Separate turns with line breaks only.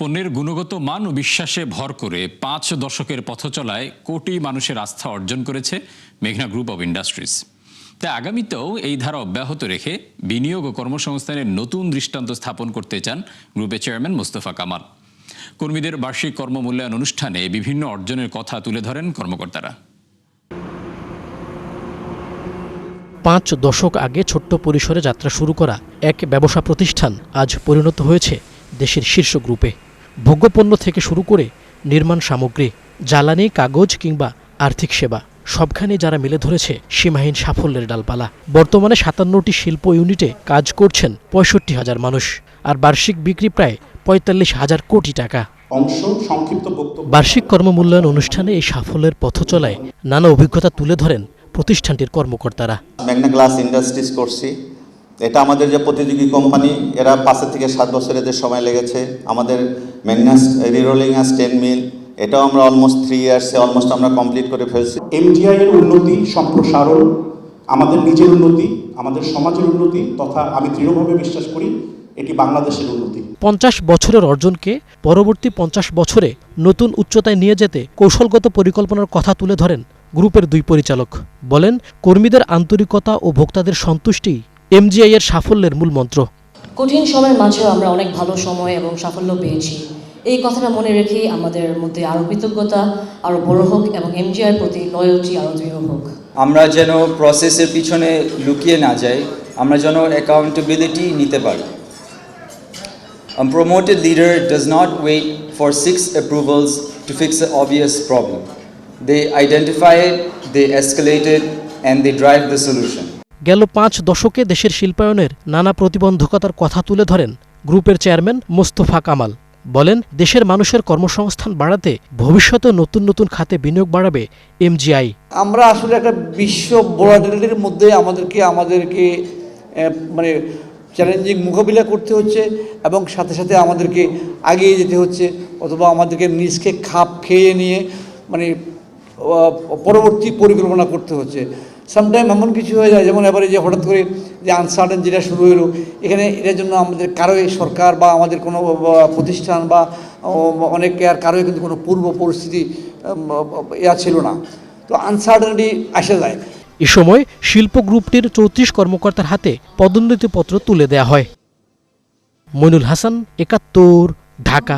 পণ্যের গুণগত মান ও বিশ্বাসে ভর করে ৫ দশকের পথচলায় কোটি মানুষের আস্থা অর্জন করেছে মেঘনা গ্রুপ অব ইন্ডাস্ট্রিজ। তাই আগামীতেও এই ধারা অব্যাহত রেখে বিনিয়োগ ও কর্মসংস্থানের নতুন দৃষ্টান্ত স্থাপন করতে চান গ্রুপের চেয়ারম্যান মোস্তফা কামাল। কর্মীদের বার্ষিক কর্মমূল্যায়ন অনুষ্ঠানে বিভিন্ন অর্জনের কথা তুলে ধরেন কর্মকর্তারা।
৫ দশক আগে ছোট্ট পরিসরে যাত্রা শুরু করা এক ব্যবসা প্রতিষ্ঠান আজ পরিণত হয়েছে দেশের শীর্ষ গ্রুপে। ভোগ্যপণ্য থেকে শুরু করে নির্মাণ সামগ্রী, জ্বালানি, কাগজ কিংবা আর্থিক সেবা সবখানে যারা মিলে ধরেছে সীমাহীন সাফল্যের ডালপালা। বর্তমানে ৫৭টি শিল্প ইউনিটে কাজ করছেন ৬৫,০০০ মানুষ, আর বার্ষিক বিক্রি প্রায় ৪৫,০০০ কোটি টাকা। বার্ষিক কর্মমূল্যায়ন অনুষ্ঠানে এই সাফল্যের পথচলায় নানা অভিজ্ঞতা তুলে ধরেন প্রতিষ্ঠানটির কর্মকর্তারা।
মেঘনা গ্লাস ইন্ডাস্ট্রিজ করছি, এটা আমাদের যে প্রতিযোগী কোম্পানি, এরা ৫ থেকে ৭ বছর এদের সময় লেগেছে। আমাদের মেঘনা রিরোলিং স্টেন মিল, এটাও আমরা অলমোস্ট 3 ইয়ার্সে আমরা কমপ্লিট করে ফেলছি।
এমজিআই এর উন্নতি, সম্প্রসারণ, আমাদের নিজের উন্নতি, আমাদের সমাজের উন্নতি, তথা আমি দৃঢ়ভাবে বিশ্বাস করি এটি বাংলাদেশের উন্নতি।
৫০ বছরের অর্জনকে পরবর্তী ৫০ বছরে নতুন উচ্চতায় নিয়ে যেতে কৌশলগত পরিকল্পনার কথা তুলে ধরেন গ্রুপের 2 পরিচালক। বলেন, কর্মীদের আন্তরিকতা ও ভোক্তাদের সন্তুষ্টি এমজিআই এর সাফল্যের মূল মন্ত্র।
কঠিন সময়ের মাঝেও আমরা অনেক ভালো সময় এবং সাফল্য পেয়েছি। এই কথাটা মনে রেখেই আমাদের মধ্যে আরও কৃতজ্ঞতা আরও বড় হোক এবং এমজিআই প্রতি লয়্যালটি আরও দৃঢ় হোক।
আমরা যেন প্রসেসের পিছনে লুকিয়ে না যাই, আমরা যেন অ্যাকাউন্টেবিলিটি নিতে পারি। A promoted leader does not wait for 6 approvals to fix an obvious problem. They identify it, they escalate it, and they drive the solution.
গেল 5 দশকে দেশের শিল্পায়নের নানা প্রতিবন্ধকতার কথা তুলে ধরেন গ্রুপের চেয়ারম্যান মোস্তফা কামাল। বলেন, দেশের মানুষের কর্মসংস্থান বাড়াতে ভবিষ্যতে নতুন নতুন খাতে বিনিয়োগ বাড়াবে এমজিআই।
আমরা আসলে একটা বিশ্ব ভোলাটিলিটির মধ্যে আমাদেরকে মানে চ্যালেঞ্জিং মোকাবিলা করতে হচ্ছে এবং সাথে সাথে আমাদেরকে এগিয়ে যেতে হচ্ছে, অথবা আমাদেরকে নিজকে খাপ খেয়ে নিয়ে মানে পরবর্তী পরিকল্পনা করতে হচ্ছে। সামটাইম এমন কিছু হয়ে যায়, যেমন এবারে যে হঠাৎ করে যে আনসার্টেন যেটা শুরু হলো, এখানে এটার জন্য আমাদের কারোই সরকার বা আমাদের কোনো প্রতিষ্ঠান বা অনেকে আর কারোই কিন্তু কোনো পূর্ব পরিস্থিতি ছিল না, তো আনসার্টেনিটি আসে যায়।
এ সময় শিল্প গ্রুপটির ৩৪ কর্মকর্তার হাতে পদোন্নতিপত্র তুলে দেয়া হয়। মইনুল হাসান, ৭১, ঢাকা।